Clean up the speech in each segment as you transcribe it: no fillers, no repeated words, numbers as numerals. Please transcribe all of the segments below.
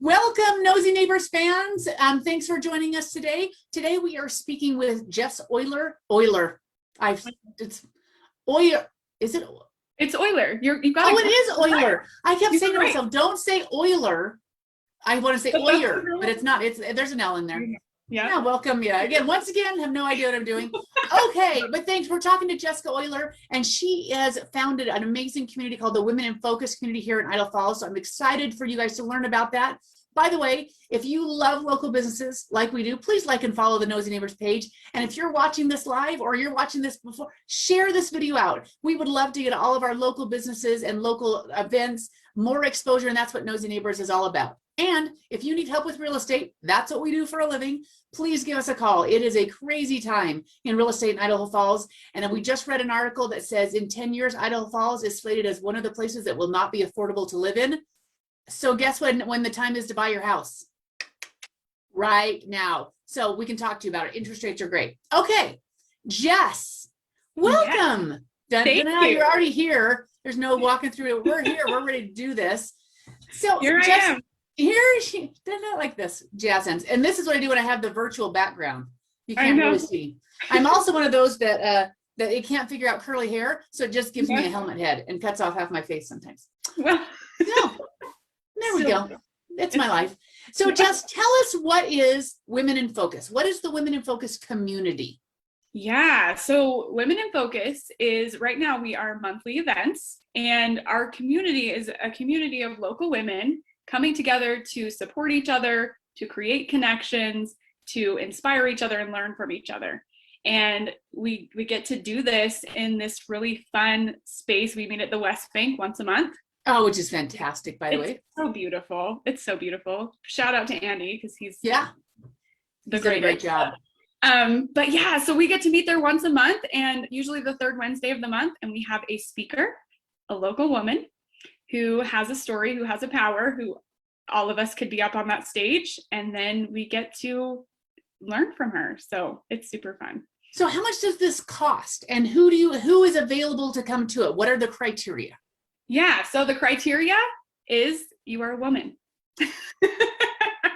Welcome, Knowsy Neighbors fans. Thanks for joining us today. Today we are speaking with Jess Oyler. It's Oyler. Is it? It's Oyler. You got it. Oh, it is Oyler. I kept saying to myself, don't say Oyler. I want to say Oyler, but it's not. There's an L in there. Yeah, welcome. Yeah, once again, have no idea what I'm doing. Okay, but thanks. We're talking to Jessica Oyler, and she has founded an amazing community called the Women in Focus community here in Idaho Falls. So I'm excited for you guys to learn about that. By the way, if you love local businesses like we do, please like and follow the Knowsy Neighbors page. And if you're watching this live or you're watching this before, share this video out. We would love to get all of our local businesses and local events more exposure, and that's what Knowsy Neighbors is all about. And if you need help with real estate, that's what we do for a living, please give us a call. It is a crazy time in real estate in Idaho Falls. And we just read an article that says in 10 years, Idaho Falls is slated as one of the places that will not be affordable to live in. So guess when the time is to buy your house? Right now. So we can talk to you about it. Interest rates are great. Okay, Jess, welcome. Thank you. You're already here. There's no walking through it. We're here. We're ready to do this. So here I am. Here she did not like this jazz hands, and this is what I do when I have the virtual background. You can't really see. I'm also one of those that it can't figure out curly hair, so it just gives me a helmet head and cuts off half my face sometimes. Well, no, there we go. It's my life. So Jess, tell us, what is Women in Focus? What is the Women in Focus community? Yeah, so Women in Focus is, right now we are monthly events, and our community is a community of local women coming together to support each other, to create connections, to inspire each other and learn from each other. And we get to do this in this really fun space. We meet at the West Bank once a month. Oh, which is fantastic, by the way. So beautiful. It's so beautiful. Shout out to Andy, because he's the great job. But yeah, so we get to meet there once a month, and usually the third Wednesday of the month, and we have a speaker, a local woman who has a story, who has a power, who all of us could be up on that stage, and then we get to learn from her. So it's super fun. So how much does this cost, and who is available to come to it? What are the criteria? Yeah, so the criteria is you are a woman.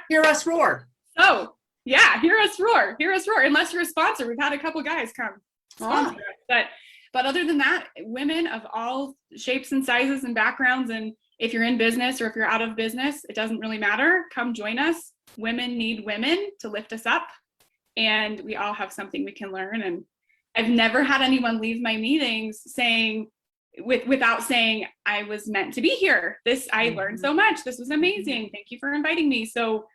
Hear us roar. Oh, yeah, hear us roar. Hear us roar. Unless you're a sponsor. We've had a couple guys come sponsor us. But other than that, women of all shapes and sizes and backgrounds, and if you're in business or if you're out of business, it doesn't really matter. Come join us. Women need women to lift us up, and we all have something we can learn. And I've never had anyone leave my meetings without saying, I was meant to be here. I learned so much. This was amazing. Thank you for inviting me. So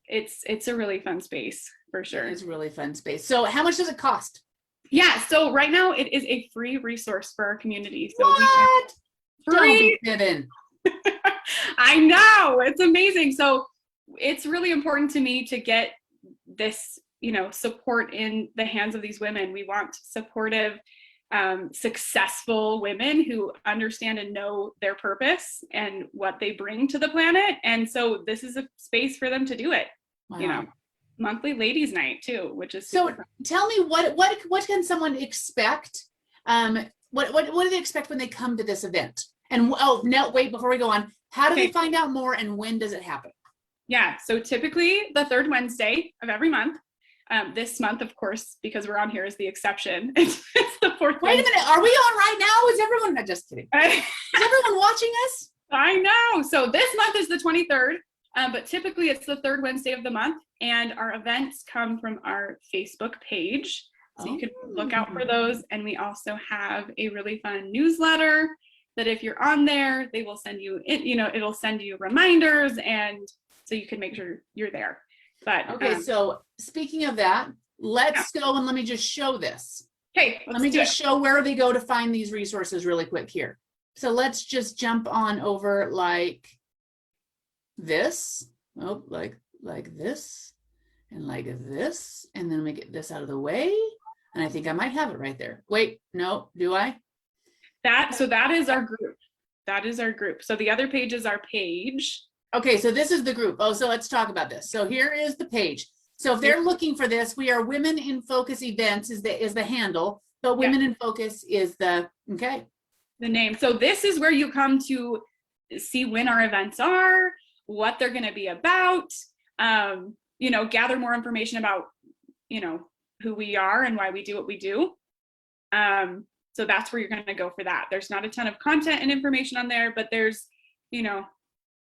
it's a really fun space for sure. It's a really fun space. So how much does it cost? Yeah, so right now it is a free resource for our community. So what? Free. Don't be kidding. I know, it's amazing. So it's really important to me to get this, support in the hands of these women. We want supportive, successful women who understand and know their purpose and what they bring to the planet. And so this is a space for them to do it. Wow. Monthly ladies night too, which is so fun. Tell me what can someone expect? What do they expect when they come to this event? And no, wait, before we go on, how do they find out more, and when does it happen? Yeah, so typically the third Wednesday of every month. This month, of course, because we're on here, is the exception. It's the fourth. Wait a minute, are we on right now? Is everyone? Not just kidding. Is everyone watching us? I know. So this month is the 23rd, but typically it's the third Wednesday of the month, and our events come from our Facebook page. So you can look out for those. And we also have a really fun newsletter that if you're on there, they will send you, it'll send you reminders, and so you can make sure you're there. But okay, so speaking of that, let's go and let me just show this. Okay, let me just show where they go to find these resources really quick here. So let's just jump on over like this. Oh, like this and like this, and then we get this out of the way. And I think I might have it right there. Wait, no, do I? So that is our group. That is our group. So the other page is our page. Okay, so this is the group. Oh, so let's talk about this. So here is the page. So if they're looking for this, we are Women in Focus Events is the handle, but Women in Focus is the name. So this is where you come to see when our events are, what they're going to be about, you know, gather more information about, you know, who we are and why we do what we do. So that's where you're going to go for that. There's not a ton of content and information on there, but there's, you know,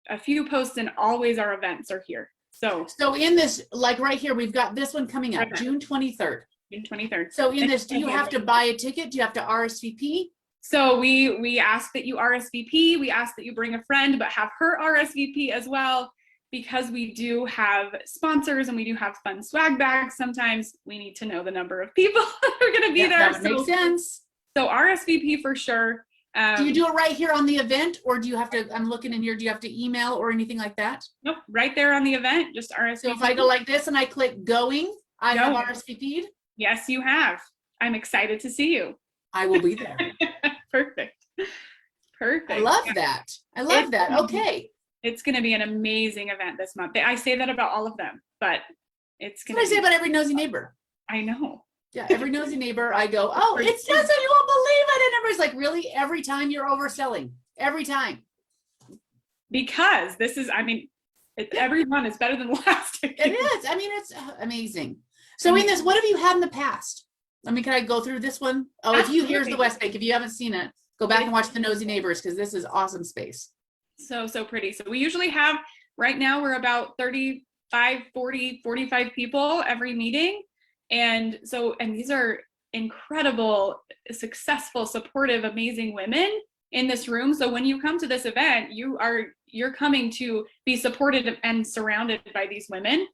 a few posts, and always our events are here. So in this, like right here, we've got this one coming up, June 23rd. June 23rd. So in this, do you have to buy a ticket? Do you have to RSVP? So we ask that you RSVP. We ask that you bring a friend, but have her RSVP as well, because we do have sponsors and we do have fun swag bags. Sometimes we need to know the number of people who are going to be there. That makes sense. So RSVP for sure. Do you do it right here on the event, or do you have to, I'm looking in here, do you have to email or anything like that? Nope, right there on the event, just RSVP. So if I go like this and I click going, I have RSVP'd? Yes, you have. I'm excited to see you. I will be there. Perfect. Perfect. I love that. I love that. Okay. It's going to be an amazing event this month. I say that about all of them, but it's going to. What I say about every nosy neighbor. I know. Yeah, every nosy neighbor, I go, oh, it's just that you won't believe it. And everybody's like, really? Every time you're overselling? Every time. Because this is, I mean, every one is better than last. It is. I mean, it's amazing. So in this, what have you had in the past? I mean, can I go through this one? Oh, here's the West Bank. If you haven't seen it, go back and watch the Nosy Neighbors, because this is awesome space. So pretty. So we usually have, right now we're about 35, 40, 45 people every meeting. And these are incredible, successful, supportive, amazing women in this room. So when you come to this event, you're coming to be supported and surrounded by these women.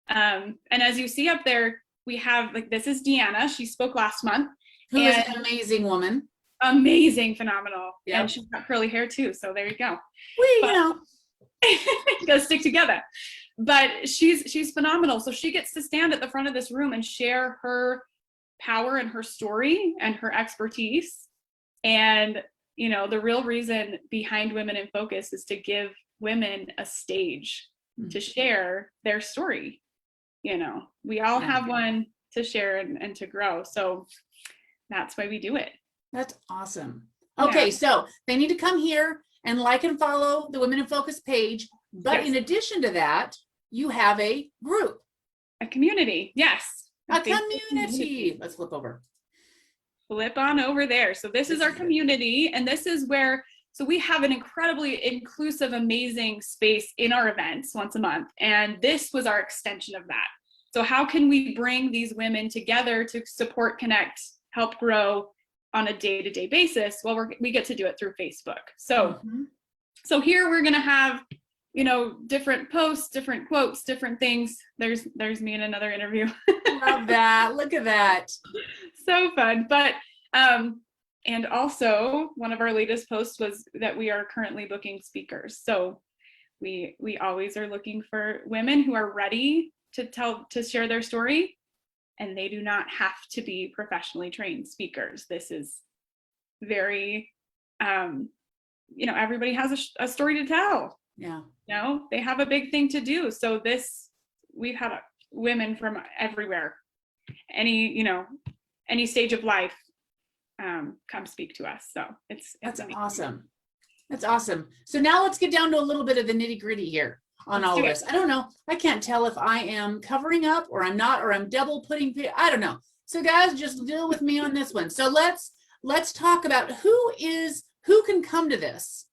And as you see up there, we have, like, this is Deanna. She spoke last month. Who is an amazing woman. Amazing, phenomenal. Yep. And she's got curly hair too. So there you go. You know. Gotta stick together. But she's phenomenal. So she gets to stand at the front of this room and share her power and her story and her expertise. And, you know, the real reason behind Women in Focus is to give women a stage to share their story. You know, we all have one to share and to grow. So that's why we do it. That's awesome. Okay, so they need to come here and like and follow the Women in Focus page. But in addition to that, you have a group. A community, yes. A community. Let's flip over. Flip on over there. So this is our community, and this is where, so we have an incredibly inclusive, amazing space in our events once a month. And this was our extension of that. So how can we bring these women together to support, connect, help grow on a day-to-day basis? Well, we get to do it through Facebook. So, so here we're going to have, you know, different posts, different quotes, different things. There's me in another interview. Love that. Look at that. So fun. But, and also one of our latest posts was that we are currently booking speakers. So we always are looking for women who are ready to share their story, and they do not have to be professionally trained speakers. This is very, you know, everybody has a story to tell. Yeah. You know, they have a big thing to do. So we've had women from everywhere, any stage of life, come speak to us. So that's awesome. That's awesome. So now let's get down to a little bit of the nitty gritty here on all of this. I don't know. I can't tell if I am covering up or I'm not, or I'm double putting, I don't know. So guys, just deal with me on this one. So let's talk about who can come to this.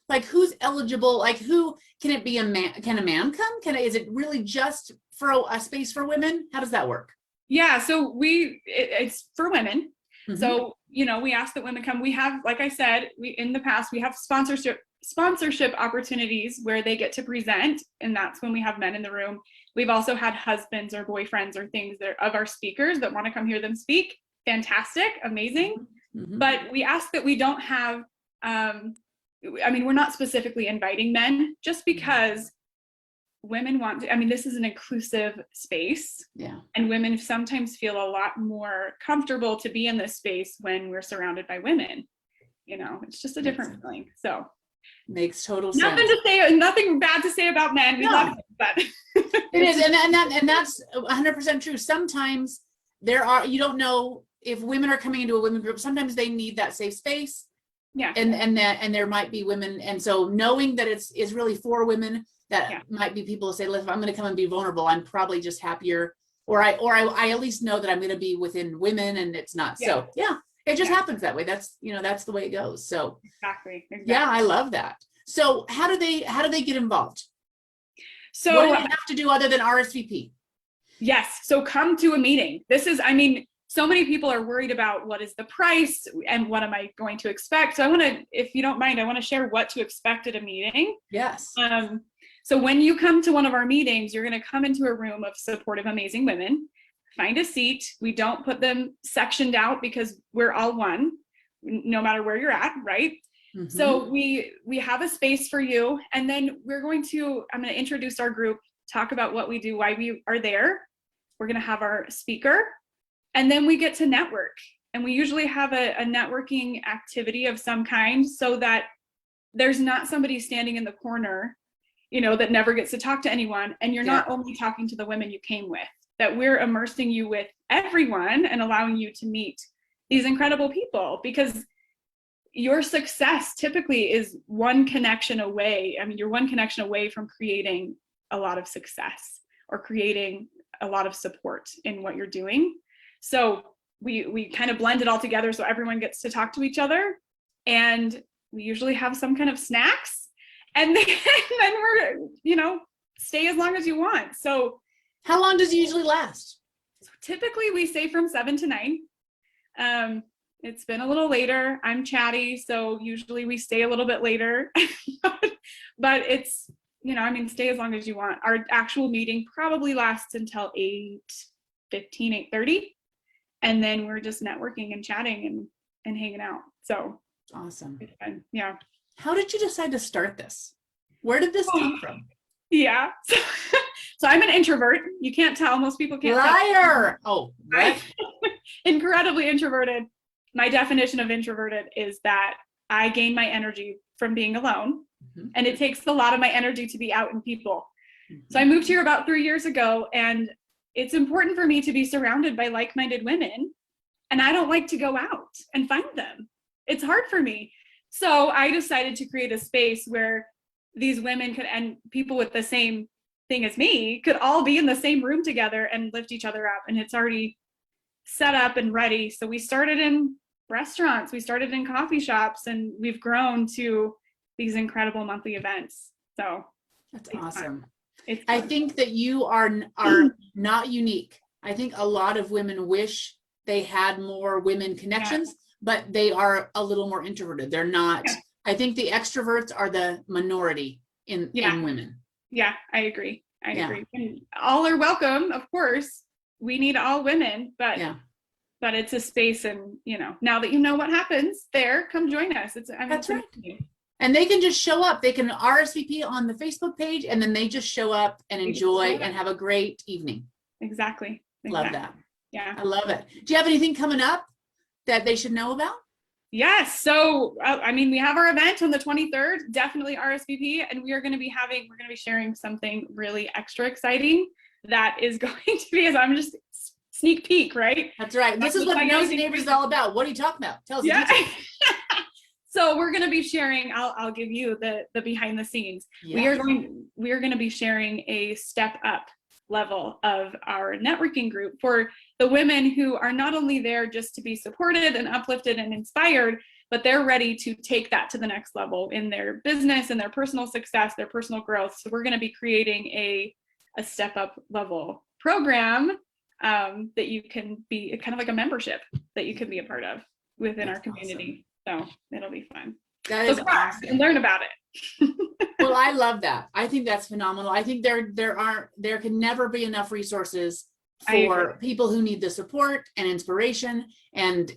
Like, who's eligible? Like, who can it be? A man? Can a man come? Is it really just for a space for women? How does that work? Yeah, so it's for women. So, you know, we ask that women come. We have, like I said, in the past, we have sponsorship opportunities where they get to present, and that's when we have men in the room. We've also had husbands or boyfriends or things of our speakers that want to come hear them speak. Fantastic, amazing. But we ask that we don't have, we're not specifically inviting men, just because women want to, this is an inclusive space. Yeah. And women sometimes feel a lot more comfortable to be in this space when we're surrounded by women. You know, it's just a different feeling. So makes total sense. Nothing bad to say about men. We love it, but it is, and that's 100% true. Sometimes you don't know if women are coming into a women group. Sometimes they need that safe space. Yeah. And there might be women, and so knowing that it's really for women, that might be people who say, listen, if I'm going to come and be vulnerable, I'm probably just happier, or I at least know that I'm going to be within women and it's not. So it just happens that way. That's, that's the way it goes. So exactly. Yeah, I love that. So how do they get involved? So what do they have to do other than RSVP? Yes. So come to a meeting. So many people are worried about what is the price and what am I going to expect. So I want to, if you don't mind, I want to share what to expect at a meeting. Yes. So when you come to one of our meetings, you're going to come into a room of supportive, amazing women, find a seat. We don't put them sectioned out because we're all one, no matter where you're at, right? Mm-hmm. So we have a space for you. And then I'm going to introduce our group, talk about what we do, why we are there. We're going to have our speaker, and then we get to network. And we usually have a networking activity of some kind so that there's not somebody standing in the corner, that never gets to talk to anyone. And you're not only talking to the women you came with, that we're immersing you with everyone and allowing you to meet these incredible people, because your success typically is one connection away. You're one connection away from creating a lot of success or creating a lot of support in what you're doing. So we kind of blend it all together so everyone gets to talk to each other, and we usually have some kind of snacks, and then we're, stay as long as you want. So how long does it usually last? So typically we say from 7 to 9. It's been a little later. I'm chatty, so usually we stay a little bit later, but it's, stay as long as you want. Our actual meeting probably lasts until 8:15, 8:30. And then we're just networking and chatting and hanging out. So awesome. Yeah. How did you decide to start this? Where did this come from? Yeah. So I'm an introvert. You can't tell. Most people can't Liar. tell. Oh, right. Incredibly introverted. My definition of introverted is that I gain my energy from being alone. Mm-hmm. And it takes a lot of my energy to be out in people. Mm-hmm. So I moved here about 3 years ago, and it's important for me to be surrounded by like-minded women. And I don't like to go out and find them. It's hard for me. So I decided to create a space where these women could, and people with the same thing as me, could all be in the same room together and lift each other up. And it's already set up and ready. So we started in restaurants, we started in coffee shops, and we've grown to these incredible monthly events. So that's awesome. I think that you are not unique. I think a lot of women wish they had more women connections, but they are a little more introverted. They're not. I think the extroverts are the minority in women. Yeah, I agree. I agree. And all are welcome, of course. We need all women, but it's a space, and now that you know what happens there, come join us. That's right. And they can just show up. They can RSVP on the Facebook page, and then they just show up and enjoy and have a great evening. Exactly. Love that. Yeah. I love it. Do you have anything coming up that they should know about? Yes. So, we have our event on the 23rd, definitely RSVP, and we're going to be sharing something really extra exciting that is going to be, I'm just sneak peek, right? That's right. This is what Knowsy Neighbors is all about. What are you talking about? Tell us the details. So we're going to be sharing, I'll give you the behind the scenes. Yes. We are going to be sharing a step up level of our networking group for the women who are not only there just to be supported and uplifted and inspired, but they're ready to take that to the next level in their business and their personal success, their personal growth. So we're going to be creating a step up level program that you can be kind of like a membership that you can be a part of within our community. Awesome. So it'll be fun. That is awesome. And learn about it. Well, I love that. I think that's phenomenal. I think there can never be enough resources for people who need the support and inspiration and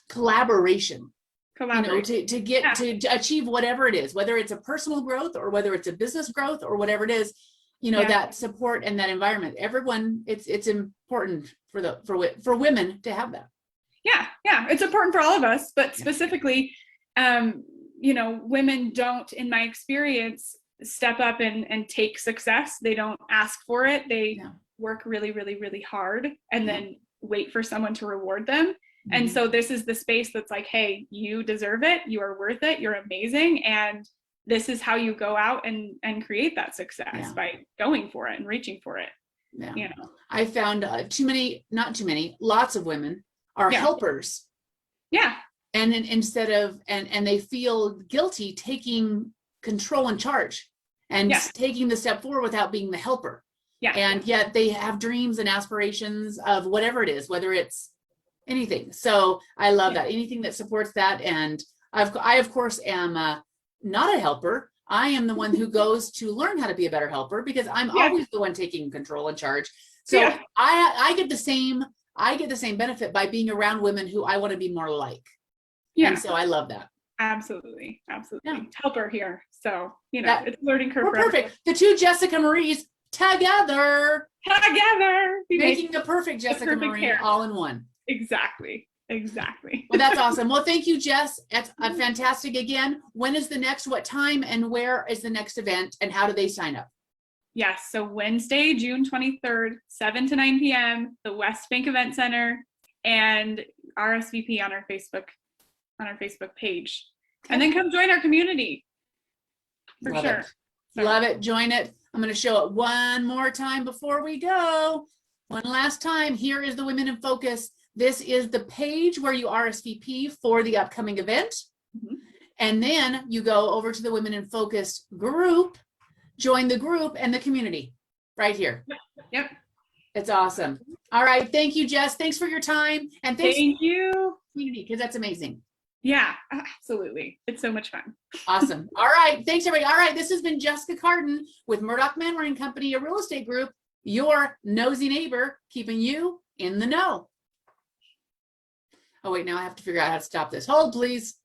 collaboration. To get to achieve whatever it is, whether it's a personal growth or whether it's a business growth or whatever it is, that support and that environment. Everyone, it's important for women to have that. Yeah, it's important for all of us, but specifically, women don't, in my experience, step up and take success. They don't ask for it. They work really, really, really hard and then wait for someone to reward them. And so this is the space that's like, hey, you deserve it. You are worth it. You're amazing. And this is how you go out and create that success by going for it and reaching for it. Yeah. You know, I found lots of women are helpers. Yeah. And instead of, and they feel guilty taking control and charge and taking the step forward without being the helper. Yeah. And yet they have dreams and aspirations of whatever it is, whether it's anything. So I love that. Anything that supports that. And I of course am not a helper. I am the one who goes to learn how to be a better helper because I'm always the one taking control and charge. So I get the same benefit by being around women who I want to be more like. Yeah. And so I love that. Absolutely. Yeah. Helper here. So, it's a learning curve. We're perfect. The two Jessica Maries together. Making the perfect Jessica Marie pair. All in one. Exactly. Well, that's awesome. Well, thank you, Jess. That's fantastic. Again, when is the next, what time and where is the next event and how do they sign up? Yes. So Wednesday, June 23rd, 7 to 9 p.m., the West Bank Event Center, and RSVP on our Facebook page. Okay. And then come join our community. For sure. Love it. Join it. I'm going to show it one more time before we go. One last time. Here is the Women in Focus. This is the page where you RSVP for the upcoming event. And then you go over to the Women in Focus group, join the group and the community right here. Yep. It's awesome. All right. Thank you, Jess. Thanks for your time. And thank you. Community, because that's amazing. Yeah, absolutely. It's so much fun. Awesome. All right. Thanks, everybody. All right. This has been Jessica Carden with Murdoch Manwaring Company, a real estate group, your nosy neighbor, keeping you in the know. Oh, wait. Now I have to figure out how to stop this. Hold, please.